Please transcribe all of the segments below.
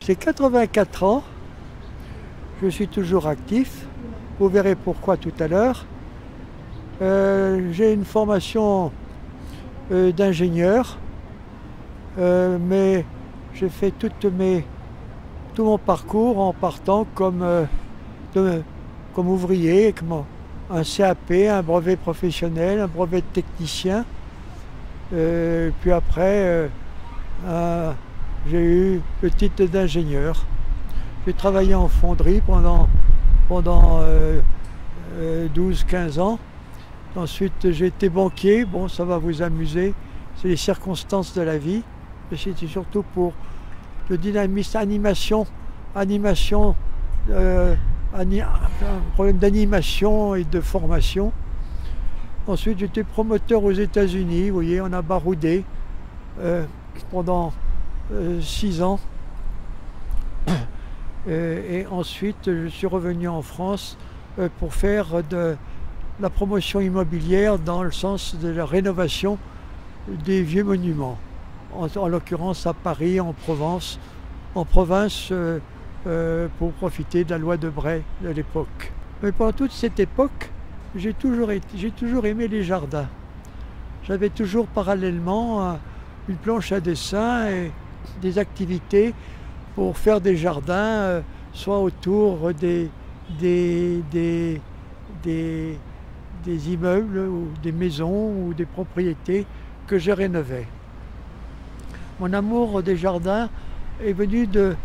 J'ai 84 ans, je suis toujours actif, vous verrez pourquoi tout à l'heure. J'ai une formation d'ingénieur, mais j'ai fait tout mon parcours en partant comme ouvrier, comme un CAP, un brevet professionnel, un brevet de technicien. Puis après, j'ai eu le titre d'ingénieur. J'ai travaillé en fonderie pendant 12-15 ans. Ensuite, j'ai été banquier. Bon, ça va vous amuser. C'est les circonstances de la vie. C'était surtout pour le dynamisme, un problème d'animation et de formation. Ensuite, j'étais promoteur aux États-Unis. Vous voyez, on a baroudé pendant 6 ans. Et ensuite, je suis revenu en France pour faire de la promotion immobilière dans le sens de la rénovation des vieux monuments. En l'occurrence à Paris, en province, pour profiter de la loi de Bray de l'époque. Mais pendant toute cette époque, j'ai toujours aimé les jardins. J'avais toujours parallèlement une planche à dessin et des activités pour faire des jardins, soit autour des immeubles ou des maisons ou des propriétés que je rénovais. Mon amour des jardins est venu de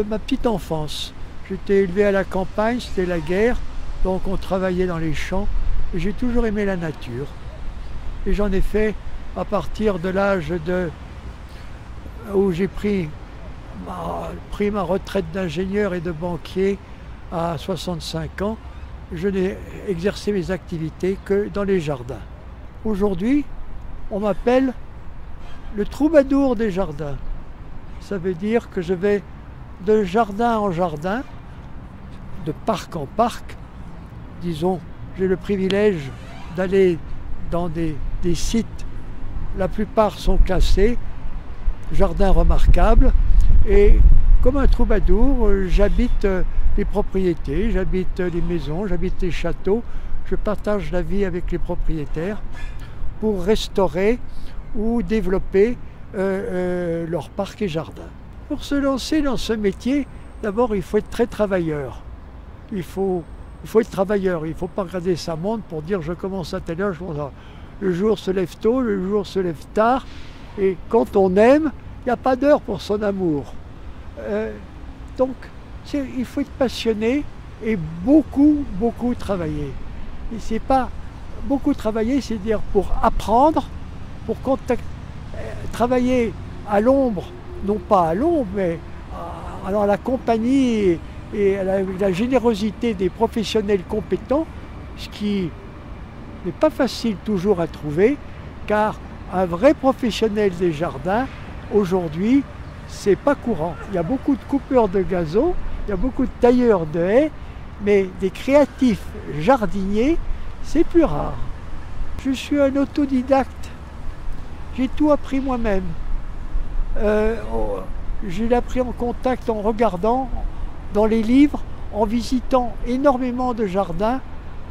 ma petite enfance. J'étais élevé à la campagne, c'était la guerre, donc on travaillait dans les champs et j'ai toujours aimé la nature. Et j'en ai fait à partir de l'âge où j'ai pris ma retraite d'ingénieur et de banquier à 65 ans. Je n'ai exercé mes activités que dans les jardins. Aujourd'hui, on m'appelle le troubadour des jardins. Ça veut dire que je vais de jardin en jardin, de parc en parc. Disons, j'ai le privilège d'aller dans des sites, la plupart sont classés, jardins remarquables, et comme un troubadour, j'habite les propriétés, j'habite les maisons, j'habite les châteaux, je partage la vie avec les propriétaires pour restaurer ou développer leurs parcs et jardins. Pour se lancer dans ce métier, d'abord il faut être très travailleur. Il faut être travailleur, il ne faut pas regarder sa montre pour dire je commence à telle heure, le jour se lève tôt, le jour se lève tard, et quand on aime, il n'y a pas d'heure pour son amour. Donc il faut être passionné et beaucoup travailler. Et c'est pas beaucoup travailler, c'est-à-dire pour apprendre, pour travailler à l'ombre, non pas à l'ombre, mais à la compagnie et à la générosité des professionnels compétents, ce qui n'est pas facile toujours à trouver, car un vrai professionnel des jardins, aujourd'hui, c'est pas courant. Il y a beaucoup de coupeurs de gazon, il y a beaucoup de tailleurs de haies, mais des créatifs jardiniers, c'est plus rare. Je suis un autodidacte, j'ai tout appris moi-même. Je l'ai appris en contact, en regardant dans les livres, en visitant énormément de jardins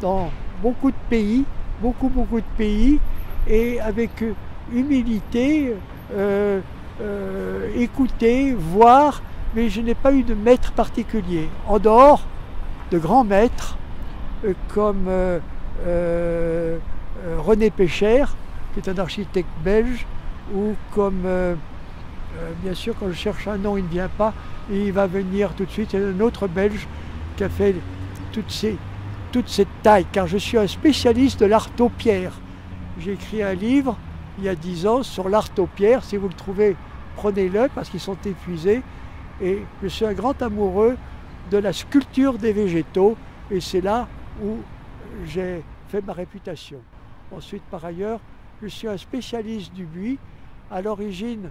dans beaucoup de pays, beaucoup de pays, et avec humilité, écouter, voir, mais je n'ai pas eu de maître particulier. En dehors de grands maîtres comme René Pécher, qui est un architecte belge, ou comme, bien sûr, quand je cherche un nom, il ne vient pas, et il va venir tout de suite. Il y a un autre belge qui a fait toute cette taille, car je suis un spécialiste de l'artaud-pierre. J'ai écrit un livre il y a 10 ans sur l'artaud-pierre. Si vous le trouvez, prenez-le parce qu'ils sont épuisés. Et je suis un grand amoureux de la sculpture des végétaux, et c'est là où j'ai fait ma réputation. Ensuite, par ailleurs, je suis un spécialiste du buis, à l'origine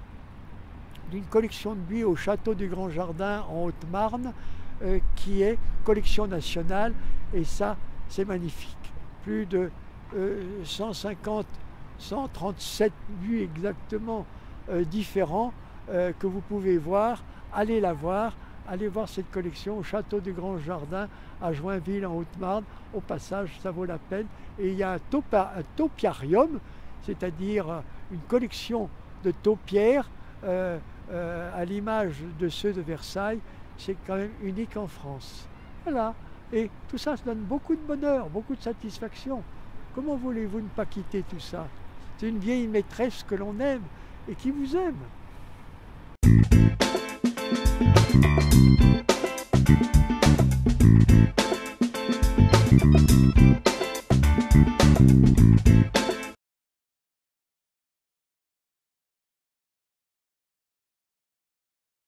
d'une collection de buis au château du Grand Jardin en Haute-Marne, qui est collection nationale, et ça, c'est magnifique. Plus de 150, 137 vues exactement différents que vous pouvez voir. Allez la voir, allez voir cette collection au Château du Grand Jardin à Joinville en Haute-Marne. Au passage, ça vaut la peine. Et il y a un topiarium, c'est-à-dire une collection de taupières à l'image de ceux de Versailles. C'est quand même unique en France. Voilà. Et tout ça donne beaucoup de bonheur, beaucoup de satisfaction. Comment voulez-vous ne pas quitter tout ça? C'est une vieille maîtresse que l'on aime et qui vous aime.